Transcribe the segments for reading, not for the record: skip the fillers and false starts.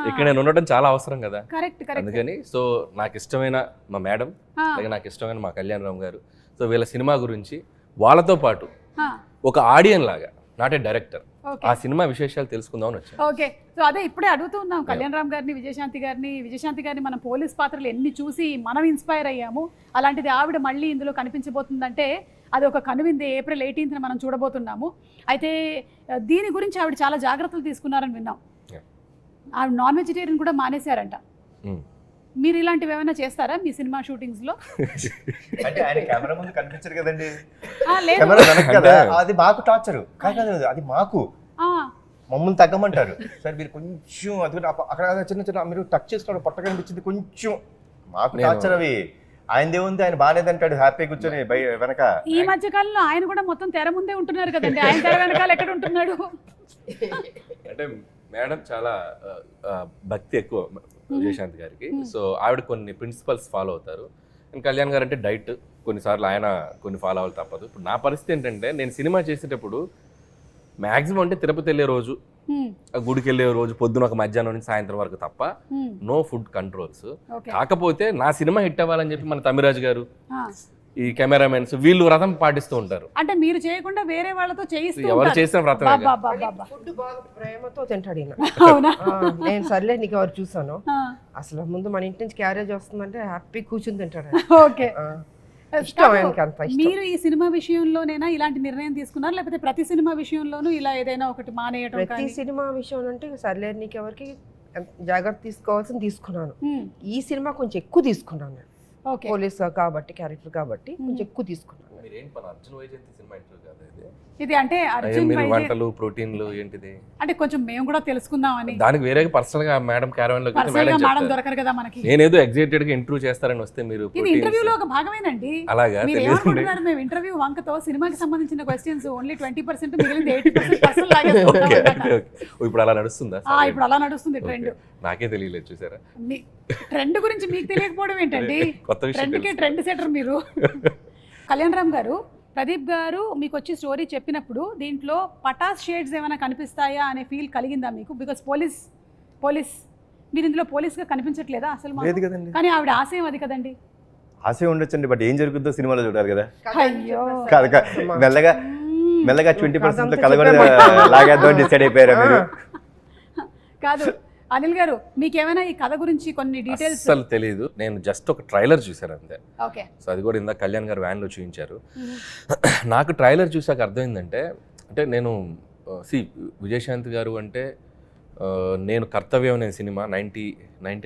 ఇక్కడ నేను ఉండడం చాలా అవసరం కదా. Correct correct. అందుకని సో నాకు ఇష్టమైన మా మేడం, అలాగే నాకు ఇష్టమైన మా కళ్యాణ్ రామ్ గారు, సో వీళ్ళ సినిమా గురించి వాళ్ళతో పాటు ఒక ఆడియన్ లాగా, నాట్ ఏ డైరెక్టర్, ఆ సినిమా విశేషాలు తెలుసుకుందామని వచ్చాను. ఓకే, సో అదే ఇప్పుడే అడుగుతూ ఉన్నాం కళ్యాణ్ రామ్ గారిని, విజయశాంతి గారిని మనం పోలీస్ పాత్రలు ఎన్ని చూసి మనం ఇన్స్పైర్ అయ్యాము. అలాంటిది ఆవిడ మళ్ళీ ఇందులో కనిపించబోతుందంటే అది ఒక కనువింది. ఏప్రిల్ 18న మనం చూడబోతున్నాము. అయితే దీని గురించి ఆవిడ చాలా జాగ్రత్తలు తీసుకున్నారని విన్నాం. ఆవిడ నాన్ వెజిటేరియన్ కూడా మానేశారంట. మీరు ఇలాంటివి ఏమైనా చేస్తారా మీ సినిమా షూటింగ్స్ లో? అంటే ఆయన కెమెరా ముందు కనిపించరు కదండి, లేదు. కెమెరా వెనక కదా, అది మాకు టార్చరు కాదు, అది మాకు మమ్మల్ని తగ్గమంటారు. సరే మీరు కొంచెం అది అక్కడ చిన్న చిన్న మీరు టచ్ చేసుకోవడం పొట్ట కనిపించింది కొంచెం, మాకు టార్చర్ అవి. ఆయనదే ఉంది, ఆయన బాగాలేదంటాడు హ్యాపీ కూర్చొని వెనక. ఈ మధ్య కాలంలో ఆయన కూడా మొత్తం తెర ముందే ఉంటున్నారు కదండి, ఆయన తెర వెనకాల ఎక్కడ ఉంటున్నాడు? అంటే మేడం చాలా భక్తి ఎక్కువ విజయశాంతి గారికి. సో ఆవిడ కొన్ని ప్రిన్సిపల్స్ ఫాలో అవుతారు. అండ్ కళ్యాణ్ గారు అంటే డైట్, కొన్నిసార్లు ఆయన కొన్ని ఫాలో అవ్వాలి తప్పదు. ఇప్పుడు నా పరిస్థితి ఏంటంటే, నేను సినిమా చేసేటప్పుడు మ్యాక్సిమం అంటే తిరుపతి వెళ్ళే రోజు, గుడికి వెళ్ళే రోజు పొద్దున ఒక మధ్యాహ్నం నుంచి సాయంత్రం వరకు తప్ప నో ఫుడ్ కంట్రోల్స్. కాకపోతే నా సినిమా హిట్ అవ్వాలని చెప్పి మన తమిరాజు గారు, ఈ కెమెరామెన్స్ వీళ్ళు వ్రతం పాటిస్తూ ఉంటారు. అంటే మీరు చేయకుండా వేరే వాళ్ళతో చేయిస్తూ ఎవరు చేసిన వ్రతం ఫుడ్ బాగా ప్రేమతో తింటాడు ఈయన. అవునా? నేను సర్లే నీకు ఎవరు చూసాను, అసలు ముందు మన ఇంటి నుంచి క్యారేజ్ వస్తుందంటే హ్యాపీ కూర్చుని తింటాడు. ఓకే, మీరు ఈ సినిమా విషయంలోనేనా ఇలాంటి నిర్ణయం తీసుకున్నారు, లేకపోతే ప్రతి సినిమా విషయంలోనూ ఇలా ఏదైనా ఒకటి మానేయడం? ప్రతి సినిమా విషయంలో అంటే సర్లే నీకు ఎవరికి జాగ్రత్త తీసుకోవాల్సింది తీసుకున్నాను. ఈ సినిమా కొంచెం ఎక్కువ తీసుకున్నాను, పోలీస్ కాబట్టి క్యారెక్టర్ కాబట్టి కొంచెం ఎక్కువ తీసుకున్నాను. ఇది అంటే వంటలు ప్రోటీన్లు ఏంటిది అంటే కొంచెం మేము కూడా తెలుసుకుందామని. దానికి వేరే పర్సనల్ గా మేడం క్యారవన్ లో మేడం దొరకరు కదా మనకి. నేనేదో ఎగ్జైటెడ్ గా ఇంటర్వ్యూ చేస్తారని వస్తే మీరు ఇది ఇంటర్వ్యూలో ఒక భాగమేనండి. అలాగా తెలియదు. మేము ఇంటర్వ్యూ వంకతో సినిమాకి సంబంధించిన క్వశ్చన్స్ ఓన్లీ 20%, మిగిలింది 80% లాగేసుకుంటాం. ఇప్పుడు అలా నడుస్తుందా? ఇప్పుడు అలా నడుస్తుంది ట్రెండ్. నాకే తెలియలేదు, చూసారా? ట్రెండ్ గురించి మీకు తెలియకపోవడం ఏంటండి? కొత్త విషయం. ట్రెండ్ సెటర్ మీరు. కళ్యాణ్ రామ్ గారు, ప్రదీప్ గారు మీకు వచ్చి స్టోరీ చెప్పినప్పుడు దీంట్లో పటాస్ షేడ్స్ ఏమైనా కనిపిస్తాయా అనే ఫీల్ కలిగిందా మీకు? బికాస్ పోలీస్ మీరు ఇందులో పోలీస్గా కనిపించట్లేదా అసలు? కానీ ఆవిడ ఆశయం అది కదండి. ఆశయం ఉండొచ్చండి, బట్ ఏం జరుగుతుందో సినిమాలో చూడాలి కదా. అయ్యో, మెల్లగా 20% కలగొడ లాగేద్దాం డిసైడ్ అయిపోయారా మీరు? కాదు అనిల్ గారు, మీకేమైనా ఈ కథ గురించి కొన్ని డీటెయిల్స్? అసలు తెలియదు, నేను జస్ట్ ఒక ట్రైలర్ చూశాను అంతే. ఓకే, సో అది కూడా ఇందాక కళ్యాణ్ గారు వ్యాన్లో చూపించారు. నాకు ట్రైలర్ చూసాక అర్థమైందంటే, అంటే నేను విజయశాంతి గారు అంటే నేను కర్తవ్యం అనే సినిమా 90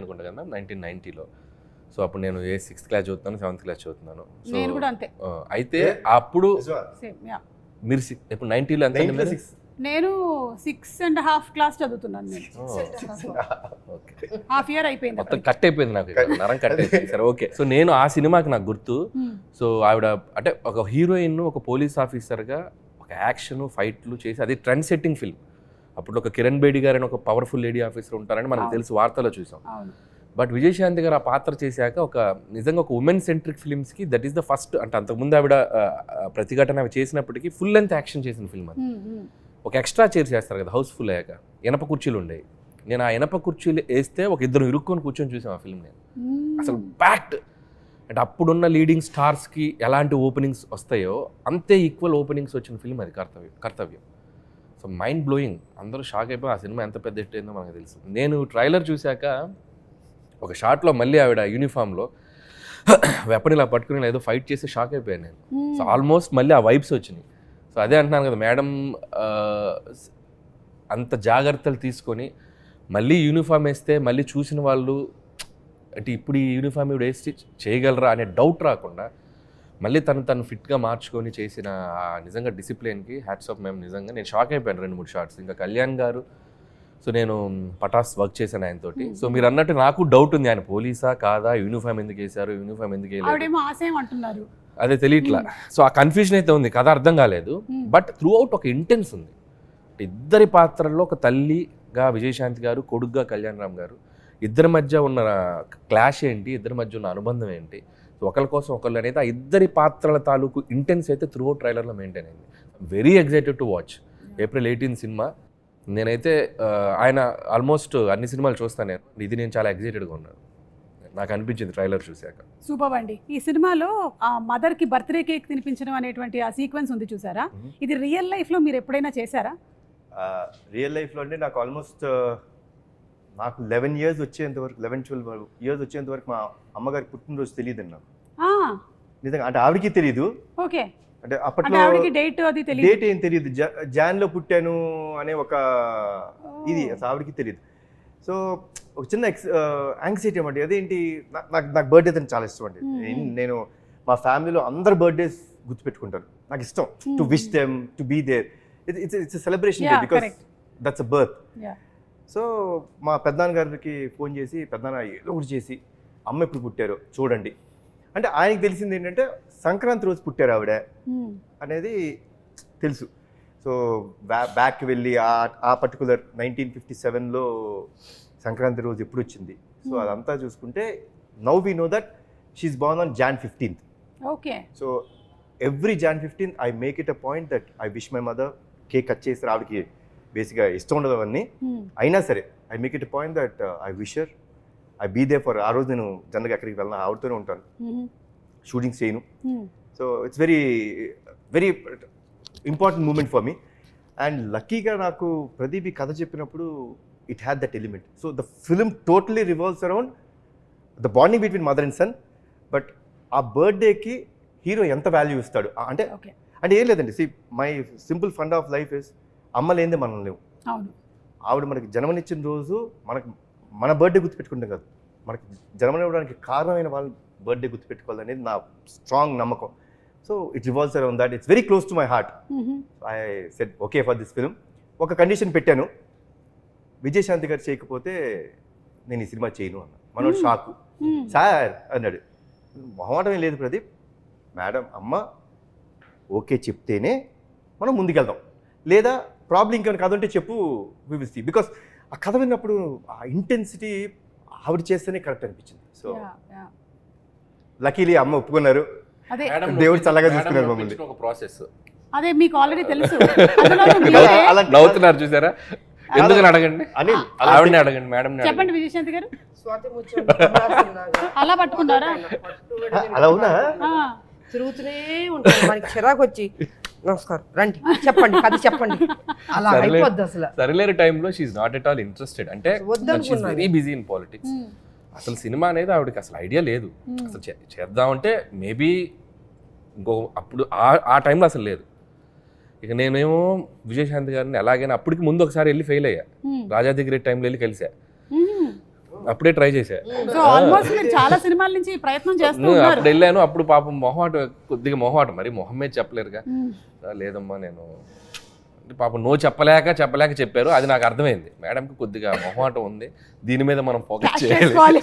అనుకుంటా కదా, 1990లో. సో అప్పుడు నేను 6th క్లాస్ చదువుతున్నాను, 7th క్లాస్ చదువుతున్నాను. నేను కూడా అంతే. అయితే అప్పుడు మీరు ఇప్పుడు 90లో అంతే? నేను 6.5 క్లాస్ చదువుతున్నాను. నేను హాఫ్ ఇయర్ అయిపోయింది, మొత్తం కట్ అయిపోయింది నాకు, నరం కట్ అయిపోయింది. సరే ఓకే. సో నేను ఆ సినిమాకి నాకు గుర్తు, సో ఆవిడ అంటే ఒక హీరోయిన్, ఒక పోలీస్ ఆఫీసర్గా ఒక యాక్షన్ ఫైట్లు చేసి, అది ట్రెండ్ సెట్టింగ్ ఫిల్మ్. అప్పుడు ఒక కిరణ్ బేడి గారు అని ఒక పవర్ఫుల్ లేడీ ఆఫీసర్ ఉంటారని మనకు తెలుసు, వార్తలో చూసాం. బట్ విజయశాంతి గారు ఆ పాత్ర చేశాక ఒక నిజంగా ఒక ఉమెన్ సెంట్రిక్ ఫిల్మ్స్కి దట్ ఈస్ ద ఫస్ట్. అంటే అంతకుముందు ఆవిడ ప్రతిఘటన అవి చేసినప్పటికీ ఫుల్ లెంత్ యాక్షన్ చేసిన ఫిల్మ్ అది. ఒక ఎక్స్ట్రా చైర్ చేస్తారు కదా హౌస్ఫుల్ అయ్యాక, ఇనప కుర్చీలు ఉండేవి. నేను ఆ ఇనప కుర్చీలు వేస్తే ఒక ఇద్దరు ఇరుక్కొని కూర్చొని చూసాం ఆ ఫిల్మ్. నేను అసలు ప్యాక్ట్. అంటే అప్పుడున్న లీడింగ్ స్టార్స్కి ఎలాంటి ఓపెనింగ్స్ వస్తాయో అంతే ఈక్వల్ ఓపెనింగ్స్ వచ్చిన ఫిల్మ్ అది కర్తవ్యం. సో మైండ్ బ్లోయింగ్, అందరూ షాక్ అయిపోయి ఆ సినిమా ఎంత పెద్ద హిట్ అయిందో మనకు తెలుసు. నేను ట్రైలర్ చూశాక ఒక షాట్లో మళ్ళీ ఆవిడ యూనిఫామ్లో వెపన్ ఇలా పట్టుకుని ఏదో ఫైట్ చేసి షాక్ అయిపోయాను నేను. సో ఆల్మోస్ట్ మళ్ళీ ఆ వైబ్స్ వచ్చినాయి. సో అదే అంటున్నాను కదా, మేడం అంత జాగ్రత్తలు తీసుకొని మళ్ళీ యూనిఫామ్ వేస్తే మళ్ళీ చూసిన వాళ్ళు అంటే ఇప్పుడు ఈ యూనిఫామ్ ఇవి వేసి చేయగలరా అనే డౌట్ రాకుండా మళ్ళీ తను ఫిట్గా మార్చుకొని చేసిన నిజంగా డిసిప్లిన్కి హ్యాట్స్ ఆఫ్. మేము నిజంగా నేను షాక్ అయిపోయాను 2-3 షార్ట్స్. ఇంకా కళ్యాణ్ గారు, సో నేను పటాస్ వర్క్ చేశాను ఆయనతోటి. సో మీరు అన్నట్టు నాకు డౌట్ ఉంది, ఆయన పోలీసా కాదా, యూనిఫామ్ ఎందుకు వేశారు, యూనిఫామ్ ఎందుకు వేయలేదు, అదే తెలియట్లా. సో ఆ కన్ఫ్యూజన్ అయితే ఉంది, కథ అర్థం కాలేదు. బట్ త్రూ అవుట్ ఒక ఇంటెన్స్ ఉంది. ఇద్దరి పాత్రల్లో ఒక తల్లిగా విజయశాంతి గారు, కొడుగ్గా కళ్యాణ్ రామ్ గారు, ఇద్దరి మధ్య ఉన్న క్లాష్ ఏంటి, ఇద్దరి మధ్య ఉన్న అనుబంధం ఏంటి, సో ఒకరి కోసం ఒకళ్ళు అనేది ఆ ఇద్దరి పాత్రల తాలూకు ఇంటెన్స్ అయితే త్రూ అవుట్ ట్రైలర్లో మెయింటైన్ అయింది. Very excited to watch. April 18 cinema. నేనైతే ఆయన ఆల్మోస్ట్ అన్ని సినిమాలు చూస్తాను నేను. ఇది నేను చాలా ఎగ్జైటెడ్గా ఉన్నాను, నాకు అనిపించింది ట్రైలర్ చూశాక. సూపర్ అండి. ఈ సినిమాలో ఆ మదర్ కి బర్త్డే కేక్ తినిపించడం అనేటువంటి ఆ సీక్వెన్స్ ఉంది చూసారా, ఇది రియల్ లైఫ్ లో మీరు ఎప్పుడైనా చేశారా? రియల్ లైఫ్లో అంటే నాకు ఆల్మోస్ట్ నాకు 11 years వచ్చేంత వరకు 11-12 years వచ్చేంత వరకు మా అమ్మగారికి పుట్టినరోజు తెలియదండి నాకు నిజంగా. అంటే ఆవిడకి తెలియదు. ఓకే. అంటే అప్పట్లో ఆవిడకి డేట్ అది తెలియదు. డేట్ ఏం తెలియదు, జాన్లో పుట్టాను అనే ఒక ఇది అసలు ఆవిడకి తెలియదు. సో ఒక చిన్న యాంగ్జైటీ అన్నమాట. అదేంటి, నాకు బర్త్డే అంటే చాలా ఇష్టం అండి. నేను మా ఫ్యామిలీలో అందరు బర్త్డేస్ గుర్తుపెట్టుకుంటాను, నాకు ఇష్టం to wish them, to be there. It's celebration day because that's a birth. So మా పెద్దనాన్న గారికి ఫోన్ చేసి, పెద్దనాన్న ఏదో ఒకటి చేసి అమ్మ ఎప్పుడు పుట్టారో చూడండి అంటే, ఆయనకి తెలిసింది ఏంటంటే సంక్రాంతి రోజు పుట్టారు ఆవిడ అనేది తెలుసు. సో బ్యాక్కి వెళ్ళి ఆ పర్టికులర్ 1957లో సంక్రాంతి రోజు ఎప్పుడు వచ్చింది, సో అదంతా చూసుకుంటే now we know that she's born on Jan 15th. Okay. So every Jan 15th I make it a point that I wish my mother. Cake cut చేసి ఆవిడకి బేసిక్గా ఇష్టం ఉండదు అవన్నీ, అయినా సరే I make it a point that I wish her, I be there for. ఆ రోజు నేను జనరల్గా ఎక్కడికి వెళ్ళినా ఆవిడతోనే ఉంటాను, షూటింగ్స్ చేయను. So it's very very important moment for me. And లక్కీగా నాకు ప్రదీప్ ఈ కథ చెప్పినప్పుడు it had that element. So the film totally revolves around the bonding between mother and son. But ఆ బర్త్డేకి హీరో ఎంత వాల్యూ ఇస్తాడు అంటే అంటే ఏం లేదండి. See my simple fund of life is అమ్మ లేనిదే మనం లేవు. ఆవిడ మనకి జన్మనిచ్చిన రోజు మన బర్త్డే గుర్తుపెట్టుకుంటాం కాదు, మనకి జన్మనివ్వడానికి కారణమైన వాళ్ళ బర్త్డే గుర్తుపెట్టుకోవాలనేది నా స్ట్రాంగ్ నమ్మకం. So it revolves around that. It's very close to my heart. I said okay for this film. ఒక కండిషన్ పెట్టాను, విజయశాంతి గారు చేయకపోతే నేను ఈ సినిమా చేయను అన్న. మనోడు షాకు, సార్ అన్నాడు. మొహమాటమే లేదు ప్రదీప్, మేడం అమ్మ ఓకే చెప్తేనే మనం ముందుకెళ్దాం, లేదా ప్రాబ్లం ఇంకేమైనా కథ ఉంటే చెప్పు, వి విల్ సీ. బికాస్ ఆ కథ విన్నప్పుడు ఆ ఇంటెన్సిటీ ఆవిడ చేస్తేనే కరెక్ట్ అనిపించింది. సో లక్కీలీ అమ్మ ఒప్పుకున్నారు, దేవుడు చల్లగా చూసుకున్నారు మమ్మల్ని. ఒక ప్రాసెస్ అదే మీకు ఆల్రెడీ తెలుసు. నవ్వుతున్నారు చూసారా, ఎందుకు అడగండి, ఆవిడని అడగండి, మేడం చెప్పండి విజయశాంతి గారు. స్వాతి అలా పట్టుకున్నారా? అలా ఉన్నా తిరుగుతూనే ఉంటాను, మనకి చిరాకు వచ్చి నమస్కారం రండి చెప్పండి కథ చెప్పండి, అలా అయిపోద్ది అసలు. సరిలేరు టైంలో she's not at all interested. అంటే వెరీ బిజీ ఇన్ పాలిటిక్స్. అసలు సినిమా అనేది ఆవిడకి అసలు ఐడియా లేదు. అసలు చేద్దామంటే మేబీ ఇంకో అప్పుడు ఆ టైంలో అసలు లేదు. ఇక నేనేమో విజయశాంతి గారిని ఎలాగైనా అప్పటికి ముందు ఒకసారి వెళ్ళి ఫెయిల్ అయ్యా, రాజాదిగిరి టైంలో వెళ్ళి కలిసా, అప్పుడే ట్రై చేశా. చాలా సినిమాల నుంచి ప్రయత్నం చేస్తూ అప్పుడు వెళ్ళాను. అప్పుడు పాపం కొద్దిగా మొహమాటం, మరి మొహమే చెప్పలేరుగా. లేదమ్మా నేను పాపం నో చెప్పలేక చెప్పారు. అది నాకు అర్థమైంది, మేడంకి కొద్దిగా మొహమాటం ఉంది, దీని మీద మనం ఫోకస్ చేయాలి.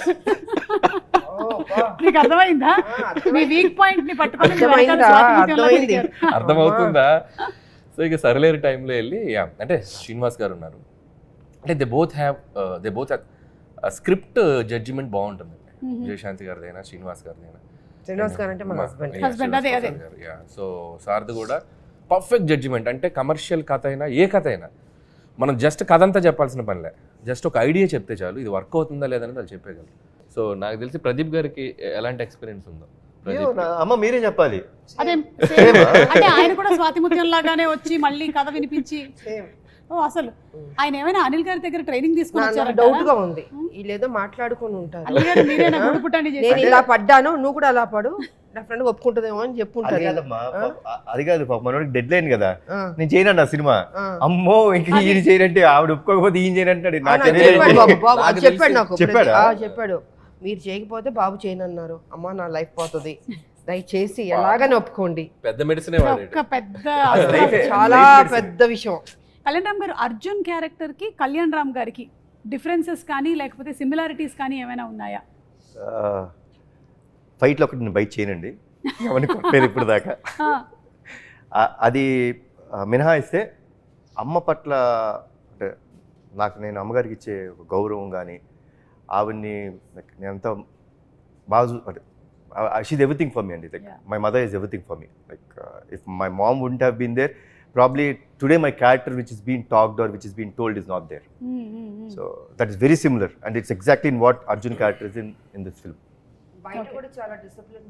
మీకు అర్థమైందా? మీ వీక్ పాయింట్ ని పట్టుకొని అర్థమవుతుందా? సో ఇక సరిలేరు టైంలో వెళ్ళి అంటే శ్రీనివాస్ గారు ఉన్నారు, అంటే they both have script judgement బాగుంటుంది. విజయశాంతి గారిదైనా శ్రీనివాస్ గారిదైనా. శ్రీనివాస్ గారు అంటే మన హస్బెండ్. సో సార్ది కూడా పర్ఫెక్ట్ జడ్జిమెంట్. అంటే కమర్షియల్ కథ అయినా ఏ కథ అయినా మనం జస్ట్ కథ అంతా చెప్పాల్సిన పనిలే, జస్ట్ ఒక ఐడియా చెప్తే చాలు, ఇది వర్క్ అవుతుందా లేదని వాళ్ళు చెప్పేయగలరు. సో నాకు తెలిసి ప్రదీప్ గారికి ఎలాంటి ఎక్స్పీరియన్స్ ఉందో అమ్మ మీరే చెప్పాలి. అదే అంటే ఆయన కూడా స్వాతి ముత్యం లాగానే వచ్చి మళ్ళీ కథ వినిపించి. అసలు ఆయన ఏమైనా అనిల్ గారి దగ్గర ట్రైనింగ్ తీసుకుని డౌట్ గా ఉంది, వీళ్ళేదో మాట్లాడుకుని ఉంటారు. నేను ఇలా పడ్డాను నువ్వు కూడా అలా పడు, నా ఫ్రెండ్ ఒప్పుకుంటుందేమో అని చెప్పుంటారు. అది కాదు మనోడికి డెడ్ లైన్ కదా, నేను చేయనండి ఆ సినిమా. అమ్మో ఇంక ఈయన చేయనంటే ఆవిడ ఒప్పుకోకపోతే ఈయన చేయనంటాడు. చెప్పాడు మీరు చేయకపోతే బాబు చేయనన్నారు. అమ్మా నా లైఫ్ పోతుంది, దయచేసి ఎలాగని ఒప్పుకోండి. పెద్ద మెడిసిన్, చాలా పెద్ద విషయం. కళ్యాణ్ రామ్ గారు, అర్జున్ క్యారెక్టర్ కి కళ్యాణ్ రామ్ గారికి డిఫరెన్సెస్ కానీ లేకపోతే సిమిలారిటీస్ కానీ ఏమైనా ఉన్నాయా? ఫైట్లో ఒకటి నేను బైట్ చేయనండి, ఎవరిని కొట్టలేదు ఇప్పుడు దాకా. అది మినహాయిస్తే అమ్మ పట్ల అంటే నేను అమ్మగారికి ఇచ్చే గౌరవం కానీ, ఆవిడ్ని నేను ఎంత బాగా అంటే షీఈ్ ఎవ్రీథింగ్ ఫర్ మీ అండి. Like my mother is everything for me. Like if my mom wouldn't have been there, probably today my character which is being talked or which is being told is not there. So that is very similar, and it's exactly in what Arjun character is in this film. బయట కూడా చాలా discipline